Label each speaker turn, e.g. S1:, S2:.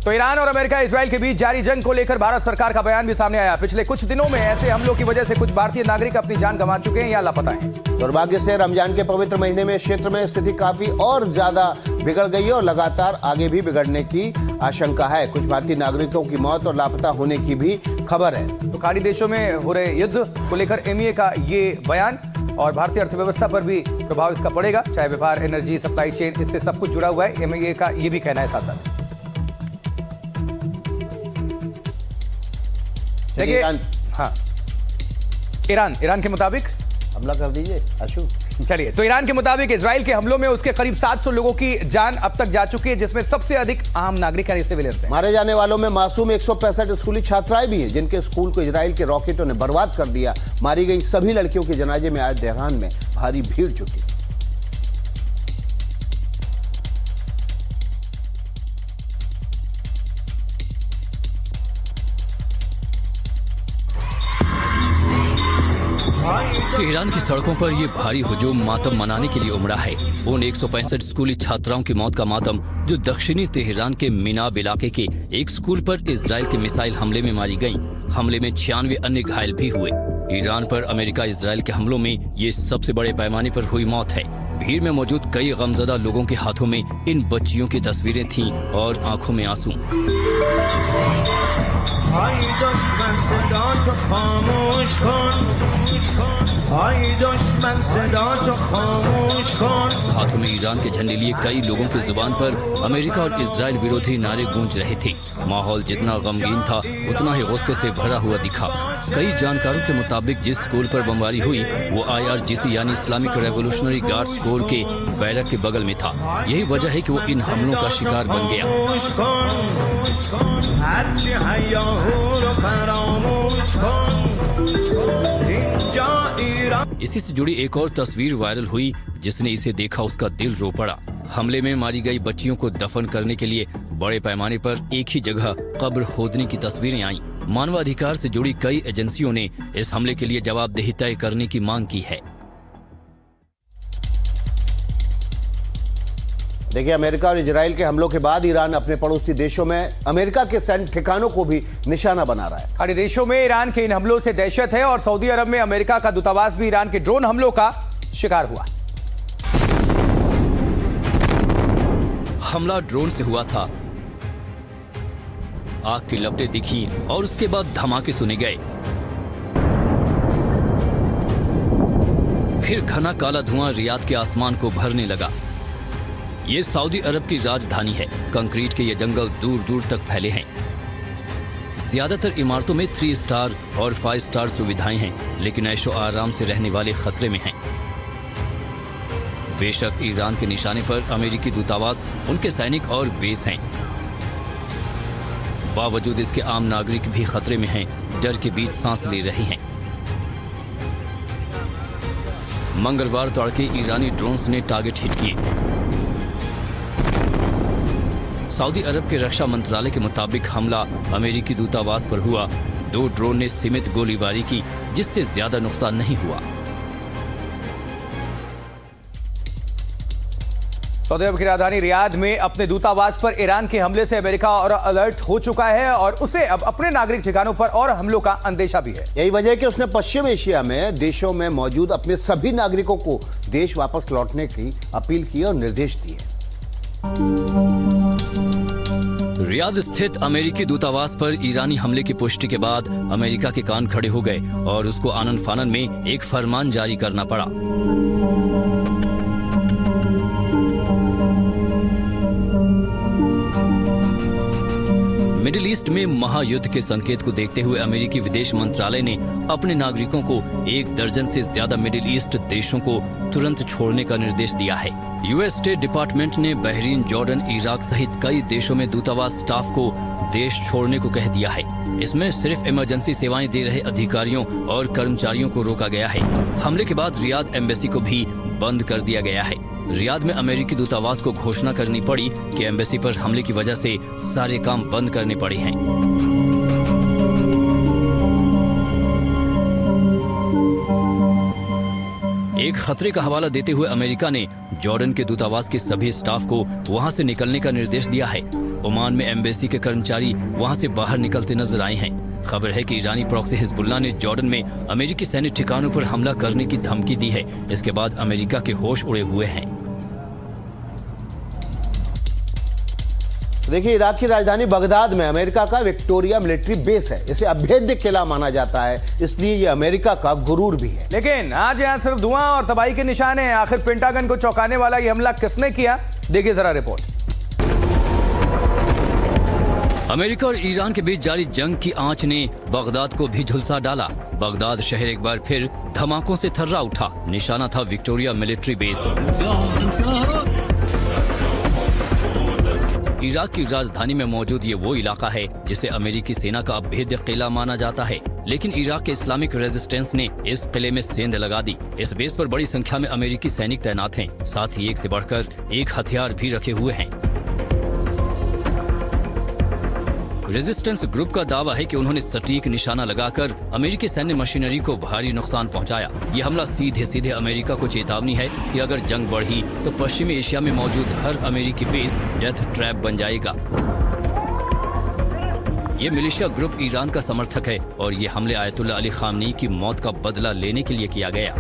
S1: तो ईरान और America Israel के बीच जारी जंग को लेकर भारत सरकार का बयान भी सामने आया। पिछले कुछ दिनों में ऐसे हमलों की वजह से कुछ भारतीय नागरिक अपनी जान गंवा चुके हैं या लापता हैं।
S2: दुर्भाग्य से रमजान के पवित्र महीने में क्षेत्र में स्थिति काफी और ज्यादा बिगड़ गई है और लगातार आगे भी बिगड़ने की आशंका है। कुछ भारतीय नागरिकों की मौत और लापता होने की भी खबर है।
S1: तो खाड़ी देशों में हो रहे युद्ध को लेकर MEA का ये बयान और भारतीय अर्थव्यवस्था पर भी प्रभाव इसका पड़ेगा, चाहे व्यापार, एनर्जी, सप्लाई चेन, इससे सब कुछ जुड़ा हुआ है। MEA का ये भी कहना है। साथ साथ देखिए, हाँ, ईरान के मुताबिक
S2: हमला कर दीजिए आशु।
S1: चलिए, तो ईरान के मुताबिक इजराइल के हमलों में उसके करीब 700 लोगों की जान अब तक जा चुकी है, जिसमें सबसे अधिक आम नागरिक यानी सिविलियंस हैं।
S2: मारे जाने वालों में मासूम 165 स्कूली छात्राएं भी हैं, जिनके स्कूल को इजराइल के रॉकेटों ने बर्बाद कर दिया। मारी गई सभी लड़कियों के जनाजे में आज तेहरान में भारी भीड़ जुटी।
S3: तेहरान की सड़कों पर ये भारी हुजूम मातम मनाने के लिए उमड़ा है। उन 165 स्कूली छात्राओं की मौत का मातम जो दक्षिणी तेहरान के मिनाब इलाके के एक स्कूल पर इजराइल के मिसाइल हमले में मारी गईं। हमले में 96 अन्य घायल भी हुए। ईरान पर अमेरिका इजराइल के हमलों में ये सबसे बड़े पैमाने पर हुई मौत है। भीड़ में मौजूद कई गमजदा लोगों के हाथों में इन बच्चियों की तस्वीरें थीं और आंखों में आंसू। हाथों में ईरान के झंडे लिए कई लोगों की जुबान पर अमेरिका और इजराइल विरोधी नारे गूंज रहे थे। माहौल जितना गमगीन था उतना ही गुस्से से भरा हुआ दिखा। कई जानकारों के मुताबिक जिस स्कूल पर बमबारी हुई वो IRGC यानी इस्लामिक रेवोल्यूशनरी गार्ड्स कोर के बैरक के बगल में था। यही वजह है कि वो इन हमलों का शिकार बन गया। इसी से जुड़ी एक और तस्वीर वायरल हुई। जिसने इसे देखा उसका दिल रो पड़ा। हमले में मारी गई बच्चियों को दफन करने के लिए बड़े पैमाने पर एक ही जगह कब्र खोदने की तस्वीरें आईं। मानवाधिकार से जुड़ी कई एजेंसियों ने इस हमले के लिए जवाबदेही तय करने की मांग की है।
S2: देखिए, अमेरिका और इजराइल के हमलों के बाद ईरान अपने पड़ोसी देशों में अमेरिका के सैन्य ठिकानों को भी निशाना बना रहा है।
S1: खाड़ी देशों में ईरान के इन हमलों से दहशत है और सऊदी अरब में अमेरिका का दूतावास भी ईरान के ड्रोन हमलों का शिकार हुआ।
S3: हमला ड्रोन से हुआ था। आग की लपटें दिखी और उसके बाद धमाके सुने गए। फिर घना काला धुआं रियाद के आसमान को भरने लगा। ये सऊदी अरब की राजधानी है। कंक्रीट के ये जंगल दूर दूर तक फैले हैं। ज्यादातर इमारतों में 3 स्टार और 5 स्टार सुविधाएं हैं, लेकिन ऐशो आराम से रहने वाले खतरे में हैं। बेशक ईरान के निशाने पर अमेरिकी दूतावास, उनके सैनिक और बेस हैं। बावजूद इसके आम नागरिक भी खतरे में हैं, डर के बीच सांस ले रहे हैं। मंगलवार तड़के ईरानी ड्रोन्स ने टारगेट हिट किए। सऊदी अरब के रक्षा मंत्रालय के मुताबिक हमला अमेरिकी दूतावास पर हुआ। 2 ड्रोन ने सीमित गोलीबारी की, जिससे ज्यादा नुकसान नहीं हुआ।
S1: सऊदी अरब की राजधानी रियाद में अपने दूतावास पर ईरान के हमले से अमेरिका और अलर्ट हो चुका है और उसे अब अपने नागरिक ठिकानों पर और हमलों का अंदेशा भी है।
S2: यही वजह है कि उसने पश्चिम एशिया में देशों में मौजूद अपने सभी नागरिकों को देश वापस लौटने की अपील की और निर्देश दिए।
S3: रियाद स्थित अमेरिकी दूतावास पर ईरानी हमले की पुष्टि के बाद अमेरिका के कान खड़े हो गए और उसको आनन फानन में एक फरमान जारी करना पड़ा। मिडिल ईस्ट में महायुद्ध के संकेत को देखते हुए अमेरिकी विदेश मंत्रालय ने अपने नागरिकों को 1 दर्जन से ज्यादा मिडिल ईस्ट देशों को तुरंत छोड़ने का निर्देश दिया है। यूएस स्टेट डिपार्टमेंट ने बहरीन, जॉर्डन, इराक सहित कई देशों में दूतावास स्टाफ को देश छोड़ने को कह दिया है। इसमें सिर्फ इमरजेंसी सेवाएं दे रहे अधिकारियों और कर्मचारियों को रोका गया है। हमले के बाद रियाद एम्बेसी को भी बंद कर दिया गया है। रियाद में अमेरिकी दूतावास को घोषणा करनी पड़ी कि एम्बेसी पर हमले की वजह से सारे काम बंद करने पड़े हैं। एक खतरे का हवाला देते हुए अमेरिका ने जॉर्डन के दूतावास के सभी स्टाफ को वहां से निकलने का निर्देश दिया है। ओमान में एम्बेसी के कर्मचारी वहां से बाहर निकलते नजर आए हैं। खबर है कि ईरानी प्रॉक्सी हिजबुल्लाह ने जॉर्डन में अमेरिकी सैन्य ठिकानों पर हमला करने की धमकी दी है। इसके बाद अमेरिका के होश उड़े हुए हैं।
S2: देखिए, इराक की राजधानी बगदाद में अमेरिका का विक्टोरिया मिलिट्री बेस है। इसे अभेद्य किला माना जाता है, इसलिए ये अमेरिका का गुरूर भी है।
S1: लेकिन आज यहाँ सिर्फ धुआं और तबाही के निशान हैं। आखिर पेंटागन को चौंकाने वाला ये हमला किसने किया, देखिए जरा रिपोर्ट।
S3: अमेरिका और ईरान के बीच जारी जंग की आंच ने बगदाद को भी झुलसा डाला। बगदाद शहर एक बार फिर धमाकों से थर्रा उठा। निशाना था विक्टोरिया मिलिट्री बेस। इराक की राजधानी में मौजूद ये वो इलाका है जिसे अमेरिकी सेना का अभेद्य किला माना जाता है। लेकिन इराक के इस्लामिक रेजिस्टेंस ने इस किले में सेंध लगा दी। इस बेस पर बड़ी संख्या में अमेरिकी सैनिक तैनात हैं। साथ ही एक से बढ़कर एक हथियार भी रखे हुए हैं। रेजिस्टेंस ग्रुप का दावा है कि उन्होंने सटीक निशाना लगाकर अमेरिकी सैन्य मशीनरी को भारी नुकसान पहुंचाया। यह हमला सीधे सीधे अमेरिका को चेतावनी है कि अगर जंग बढ़ी तो पश्चिमी एशिया में मौजूद हर अमेरिकी बेस डेथ ट्रैप बन जाएगा। ये मिलिशिया ग्रुप ईरान का समर्थक है और ये हमले आयतुल्लाह अली खामनेई की मौत का बदला लेने के लिए किया गया।